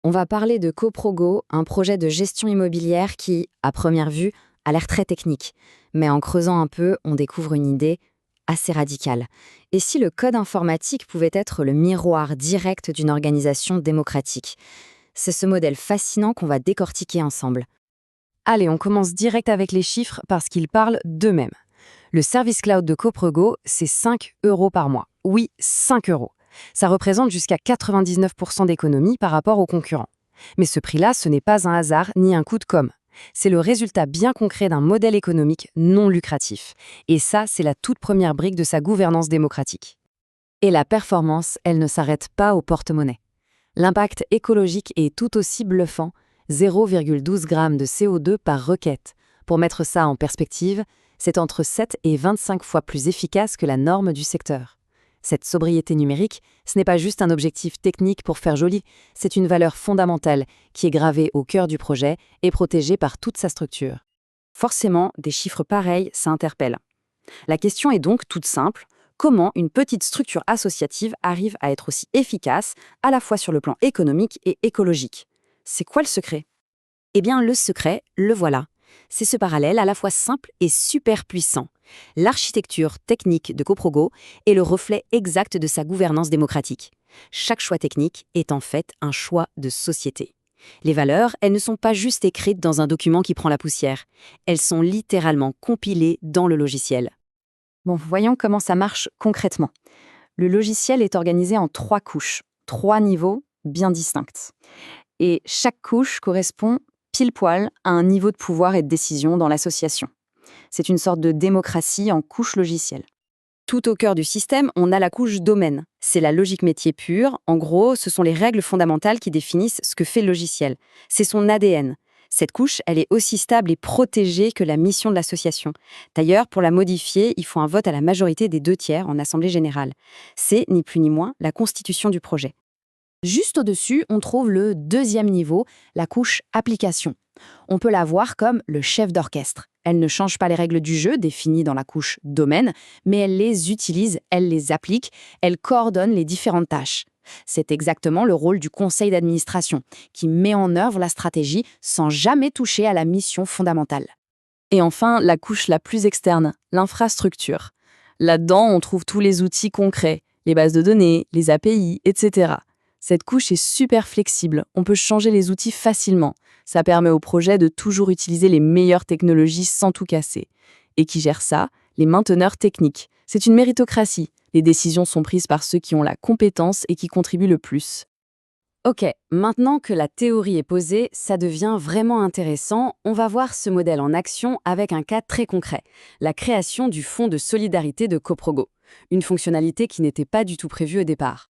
On va parler de Coprogo, un projet de gestion immobilière qui, à première vue, a l'air très technique. Mais en creusant un peu, on découvre une idée assez radicale. Et si le code informatique pouvait être le miroir direct d'une organisation démocratique? C'est ce modèle fascinant qu'on va décortiquer ensemble. Allez, on commence direct avec les chiffres parce qu'ils parlent d'eux-mêmes. Le service cloud de Coprogo, c'est 5 € par mois. Oui, 5 euros. Ça représente jusqu'à 99% d'économie par rapport aux concurrents. Mais ce prix-là, ce n'est pas un hasard ni un coup de com'. C'est le résultat bien concret d'un modèle économique non lucratif. Et ça, c'est la toute première brique de sa gouvernance démocratique. Et la performance, elle ne s'arrête pas au porte-monnaie. L'impact écologique est tout aussi bluffant, 0,12 g de CO2 par requête. Pour mettre ça en perspective, c'est entre 7 et 25 fois plus efficace que la norme du secteur. Cette sobriété numérique, ce n'est pas juste un objectif technique pour faire joli, c'est une valeur fondamentale qui est gravée au cœur du projet et protégée par toute sa structure. Forcément, des chiffres pareils, ça interpelle. La question est donc toute simple. Comment une petite structure associative arrive à être aussi efficace, à la fois sur le plan économique et écologique? C'est quoi le secret? Eh bien, le secret, le voilà. C'est ce parallèle à la fois simple et super puissant. L'architecture technique de Coprogo est le reflet exact de sa gouvernance démocratique. Chaque choix technique est en fait un choix de société. Les valeurs, elles ne sont pas juste écrites dans un document qui prend la poussière. Elles sont littéralement compilées dans le logiciel. Bon, voyons comment ça marche concrètement. Le logiciel est organisé en 3 couches, 3 niveaux bien distincts. Et chaque couche correspond pile poil à un niveau de pouvoir et de décision dans l'association. C'est une sorte de démocratie en couche logicielle. Tout au cœur du système, on a la couche domaine. C'est la logique métier pure. En gros, ce sont les règles fondamentales qui définissent ce que fait le logiciel. C'est son ADN. Cette couche, elle est aussi stable et protégée que la mission de l'association. D'ailleurs, pour la modifier, il faut un vote à la majorité des 2/3 en assemblée générale. C'est, ni plus ni moins, la constitution du projet. Juste au-dessus, on trouve le deuxième niveau, la couche application. On peut la voir comme le chef d'orchestre. Elle ne change pas les règles du jeu définies dans la couche domaine, mais elle les utilise, elle les applique, elle coordonne les différentes tâches. C'est exactement le rôle du conseil d'administration, qui met en œuvre la stratégie sans jamais toucher à la mission fondamentale. Et enfin, la couche la plus externe, l'infrastructure. Là-dedans, on trouve tous les outils concrets, les bases de données, les API, etc. Cette couche est super flexible, on peut changer les outils facilement. Ça permet au projet de toujours utiliser les meilleures technologies sans tout casser. Et qui gère ça? Les mainteneurs techniques. C'est une méritocratie. Les décisions sont prises par ceux qui ont la compétence et qui contribuent le plus. Ok, maintenant que la théorie est posée, ça devient vraiment intéressant. On va voir ce modèle en action avec un cas très concret, la création du fonds de solidarité de Coprogo, une fonctionnalité qui n'était pas du tout prévue au départ.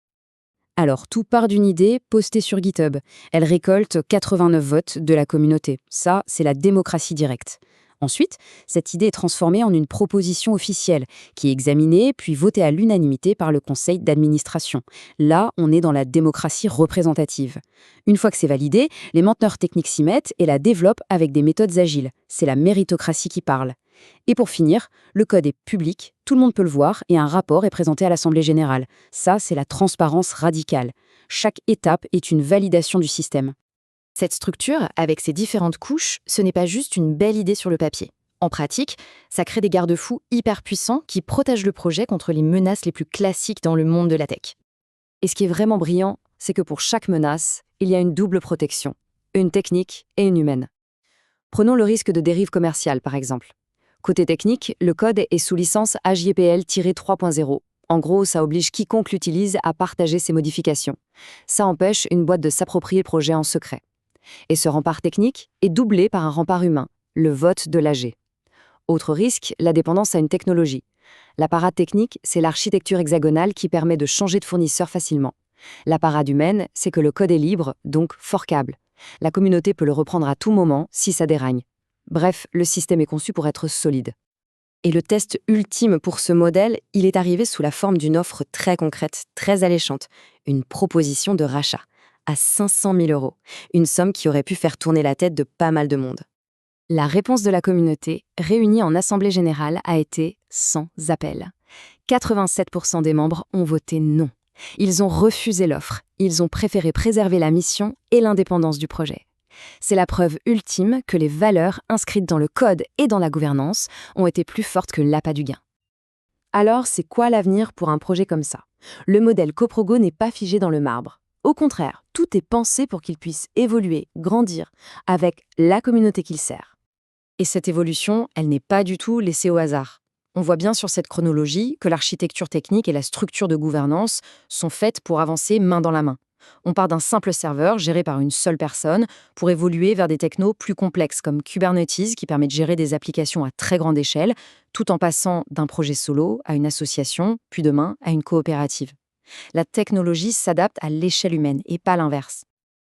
Alors, tout part d'une idée postée sur GitHub. Elle récolte 89 votes de la communauté. Ça, c'est la démocratie directe. Ensuite, cette idée est transformée en une proposition officielle, qui est examinée puis votée à l'unanimité par le conseil d'administration. Là, on est dans la démocratie représentative. Une fois que c'est validé, les mainteneurs techniques s'y mettent et la développent avec des méthodes agiles. C'est la méritocratie qui parle. Et pour finir, le code est public, tout le monde peut le voir et un rapport est présenté à l'Assemblée générale. Ça, c'est la transparence radicale. Chaque étape est une validation du système. Cette structure, avec ses différentes couches, ce n'est pas juste une belle idée sur le papier. En pratique, ça crée des garde-fous hyper puissants qui protègent le projet contre les menaces les plus classiques dans le monde de la tech. Et ce qui est vraiment brillant, c'est que pour chaque menace, il y a une double protection, une technique et une humaine. Prenons le risque de dérive commerciale, par exemple. Côté technique, le code est sous licence AJPL-3.0. En gros, ça oblige quiconque l'utilise à partager ses modifications. Ça empêche une boîte de s'approprier le projet en secret. Et ce rempart technique est doublé par un rempart humain, le vote de l'AG. Autre risque, la dépendance à une technologie. La parade technique, c'est l'architecture hexagonale qui permet de changer de fournisseur facilement. La parade humaine, c'est que le code est libre, donc forkable. La communauté peut le reprendre à tout moment si ça déragne. Bref, le système est conçu pour être solide. Et le test ultime pour ce modèle, il est arrivé sous la forme d'une offre très concrète, très alléchante, une proposition de rachat, à 500 000 €, une somme qui aurait pu faire tourner la tête de pas mal de monde. La réponse de la communauté, réunie en assemblée générale, a été sans appel. 87% des membres ont voté non. Ils ont refusé l'offre. Ils ont préféré préserver la mission et l'indépendance du projet. C'est la preuve ultime que les valeurs inscrites dans le code et dans la gouvernance ont été plus fortes que l'appât du gain. Alors, c'est quoi l'avenir pour un projet comme ça? Le modèle Coprogo n'est pas figé dans le marbre. Au contraire, tout est pensé pour qu'il puisse évoluer, grandir, avec la communauté qu'il sert. Et cette évolution, elle n'est pas du tout laissée au hasard. On voit bien sur cette chronologie que l'architecture technique et la structure de gouvernance sont faites pour avancer main dans la main. On part d'un simple serveur géré par une seule personne pour évoluer vers des technos plus complexes comme Kubernetes qui permet de gérer des applications à très grande échelle, tout en passant d'un projet solo à une association, puis demain à une coopérative. La technologie s'adapte à l'échelle humaine et pas l'inverse.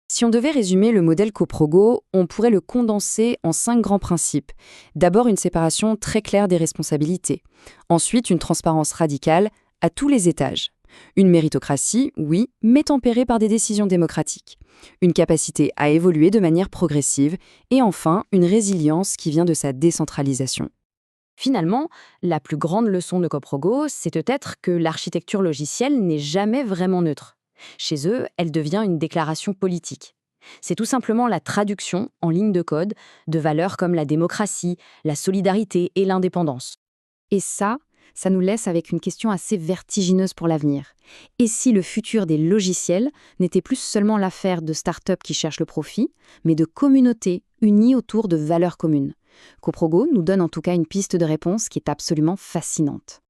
Si on devait résumer le modèle Coprogo, on pourrait le condenser en 5 grands principes. D'abord, une séparation très claire des responsabilités. Ensuite, une transparence radicale à tous les étages. Une méritocratie, oui, mais tempérée par des décisions démocratiques. Une capacité à évoluer de manière progressive. Et enfin, une résilience qui vient de sa décentralisation. Finalement, la plus grande leçon de Coprogo, c'est peut-être que l'architecture logicielle n'est jamais vraiment neutre. Chez eux, elle devient une déclaration politique. C'est tout simplement la traduction, en ligne de code, de valeurs comme la démocratie, la solidarité et l'indépendance. Et ça nous laisse avec une question assez vertigineuse pour l'avenir. Et si le futur des logiciels n'était plus seulement l'affaire de start-up qui cherchent le profit, mais de communautés unies autour de valeurs communes? Coprogo nous donne en tout cas une piste de réponse qui est absolument fascinante.